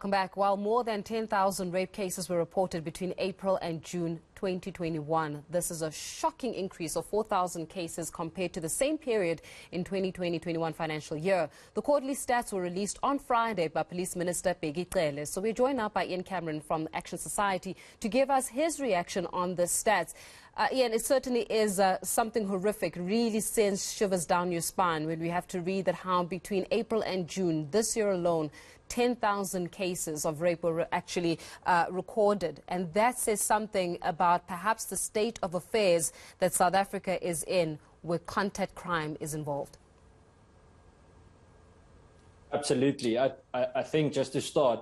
Welcome back. While more than 10,000 rape cases were reported between April and June 2021, this is a shocking increase of 4,000 cases compared to the same period in 2020-21 financial year. The quarterly stats were released on Friday by Police Minister eNCA. So we're joined now by Ian Cameron from Action Society to give us his reaction on the stats. Ian, it certainly is something horrific, really sends shivers down your spine when we have to read that how between April and June this year alone, 10,000 cases of rape were actually recorded. And that says something about perhaps the state of affairs that South Africa is in, where contact crime is involved. Absolutely. I think just to start,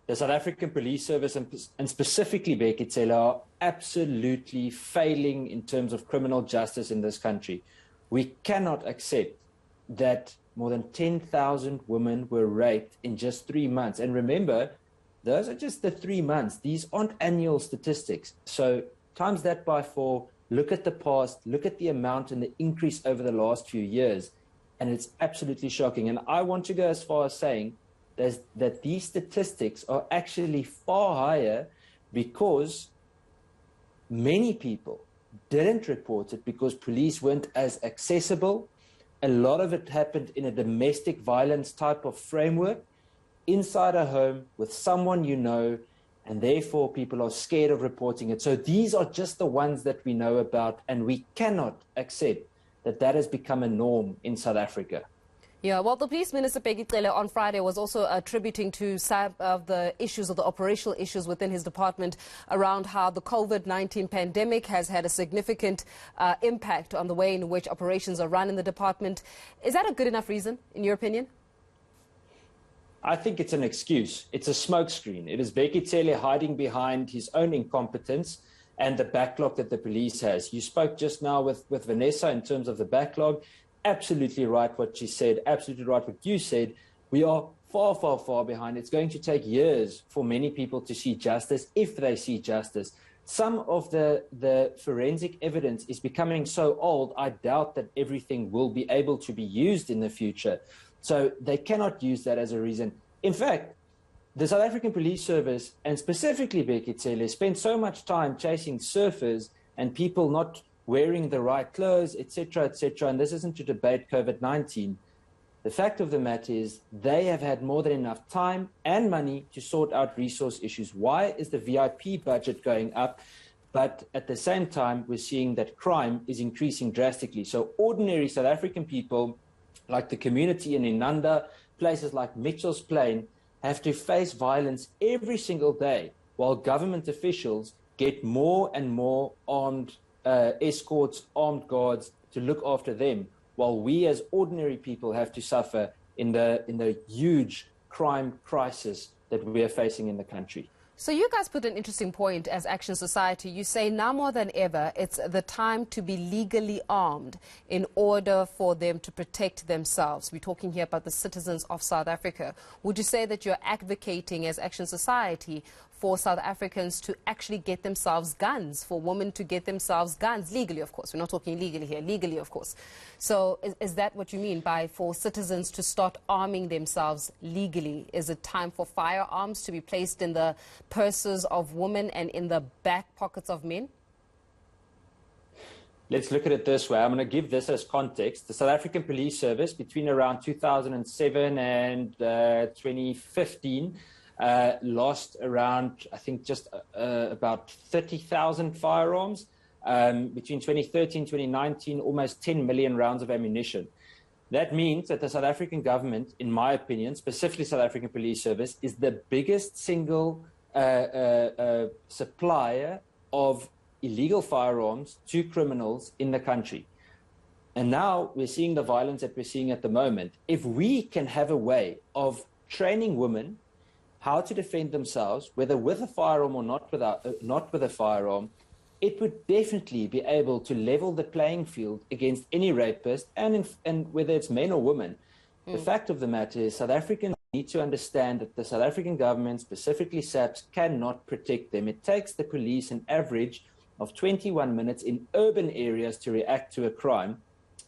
the South African Police Service and specifically eNCA are absolutely failing in terms of criminal justice in this country. We cannot accept that more than 10,000 women were raped in just 3 months. And remember, those are just the 3 months. These aren't annual statistics. So times that by 4, look at the past, look at the amount and the increase over the last few years. And it's absolutely shocking. And I want to go as far as saying that these statistics are actually far higher because many people didn't report it because police weren't as accessible. A lot of it happened in a domestic violence type of framework, inside a home with someone you know, and therefore people are scared of reporting it. So these are just the ones that we know about, and we cannot accept that that has become a norm in South Africa. Yeah, well, the Police Minister eNCA on Friday was also attributing to some of the issues, or the operational issues within his department, around how the COVID-19 pandemic has had a significant impact on the way in which operations are run in the department. Is that a good enough reason, in your opinion? I think it's an excuse. It's a smokescreen. It is eNCA hiding behind his own incompetence and the backlog that the police has. You spoke just now with Vanessa in terms of the backlog. Absolutely right what she said, absolutely right what you said. We are far, far, far behind. It's going to take years for many people to see justice, if they see justice. Some of the forensic evidence is becoming so old, I doubt that everything will be able to be used in the future. So they cannot use that as a reason. In fact, the South African Police Service, and specifically eNCA, spent so much time chasing surfers and people not wearing the right clothes, etc., and this isn't to debate COVID-19. The fact of the matter is they have had more than enough time and money to sort out resource issues. Why is the VIP budget going up? But at the same time, we're seeing that crime is increasing drastically. So ordinary South African people, like the community in eNCA, places like Mitchell's Plain, have to face violence every single day, while government officials get more and more armed escorts, armed guards to look after them, while we as ordinary people have to suffer in the huge crime crisis that we are facing in the country. So you guys put an interesting point as Action Society. You say now more than ever, it's the time to be legally armed in order for them to protect themselves. We're talking here about the citizens of South Africa. Would you say that you're advocating as Action Society for South Africans to actually get themselves guns, for women to get themselves guns, legally, of course? We're not talking legally here, legally, of course. So is that what you mean by for citizens to start arming themselves legally? Is it time for firearms to be placed in the purses of women and in the back pockets of men? Let's look at it this way. I'm going to give this as context. The South African Police Service, between around 2007 and 2015, lost around, I think, just about 30,000 firearms. Between 2013 and 2019, almost 10 million rounds of ammunition. That means that the South African government, in my opinion, specifically South African Police Service, is the biggest single supplier of illegal firearms to criminals in the country. And now we're seeing the violence that we're seeing at the moment. If we can have a way of training women how to defend themselves, whether with a firearm or not with a firearm, it would definitely be able to level the playing field against any rapist, and whether it's men or women. The fact of the matter is South Africans need to understand that the South African government, specifically SAPS, cannot protect them. It takes the police an average of 21 minutes in urban areas to react to a crime.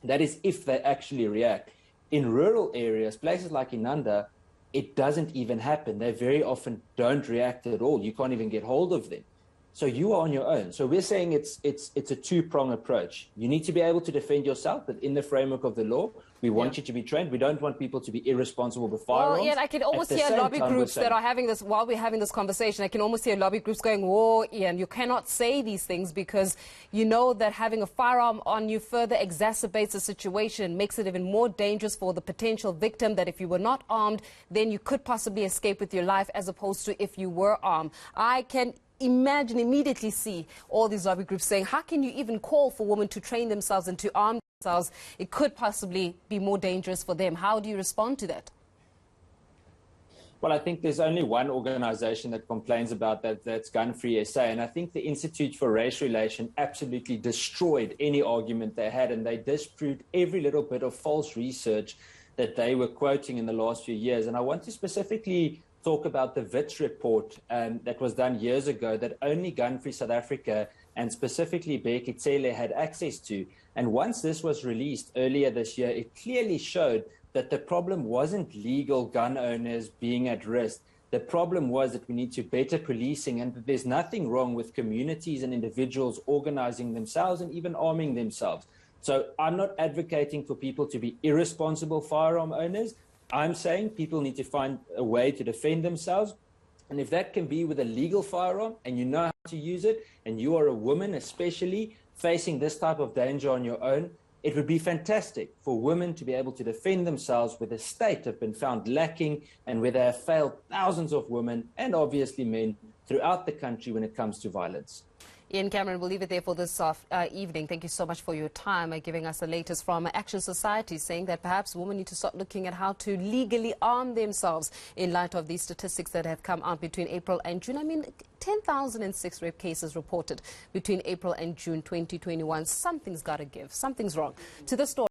That is if they actually react. In rural areas, places like eNCA, it doesn't even happen. They very often don't react at all. You can't even get hold of them. So you are on your own. So we're saying it's a two-prong approach. You need to be able to defend yourself, but in the framework of the law, we want you to be trained. We don't want people to be irresponsible with firearms. Well, yeah, I can almost hear lobby groups that are having this, while we're having this conversation, I can almost hear lobby groups going, whoa, Ian, you cannot say these things because you know that having a firearm on you further exacerbates the situation, makes it even more dangerous for the potential victim, that if you were not armed, then you could possibly escape with your life, as opposed to if you were armed. I can immediately see all these lobby groups saying, how can you even call for women to train themselves and to arm themselves? It could possibly be more dangerous for them. How do you respond to that? Well, I think there's only one organization that complains about that, that's Gun Free SA. And I think the Institute for Race Relations absolutely destroyed any argument they had, and they disproved every little bit of false research that they were quoting in the last few years. And I want to specifically talk about the Wits report that was done years ago that only Gun Free South Africa and specifically Bheki Cele had access to. And once this was released earlier this year, it clearly showed that the problem wasn't legal gun owners being at risk. The problem was that we need to better policing, and that there's nothing wrong with communities and individuals organizing themselves and even arming themselves. So I'm not advocating for people to be irresponsible firearm owners. I'm saying people need to find a way to defend themselves. And if that can be with a legal firearm and you know how to use it, and you are a woman especially facing this type of danger on your own, it would be fantastic for women to be able to defend themselves where the state have been found lacking and where they have failed thousands of women and obviously men throughout the country when it comes to violence. Ian Cameron, we'll leave it there for this evening. Thank you so much for your time, giving us the latest from Action Society, saying that perhaps women need to start looking at how to legally arm themselves in light of these statistics that have come out between April and June. I mean, 10,006 rape cases reported between April and June 2021. Something's got to give. Something's wrong. To the story.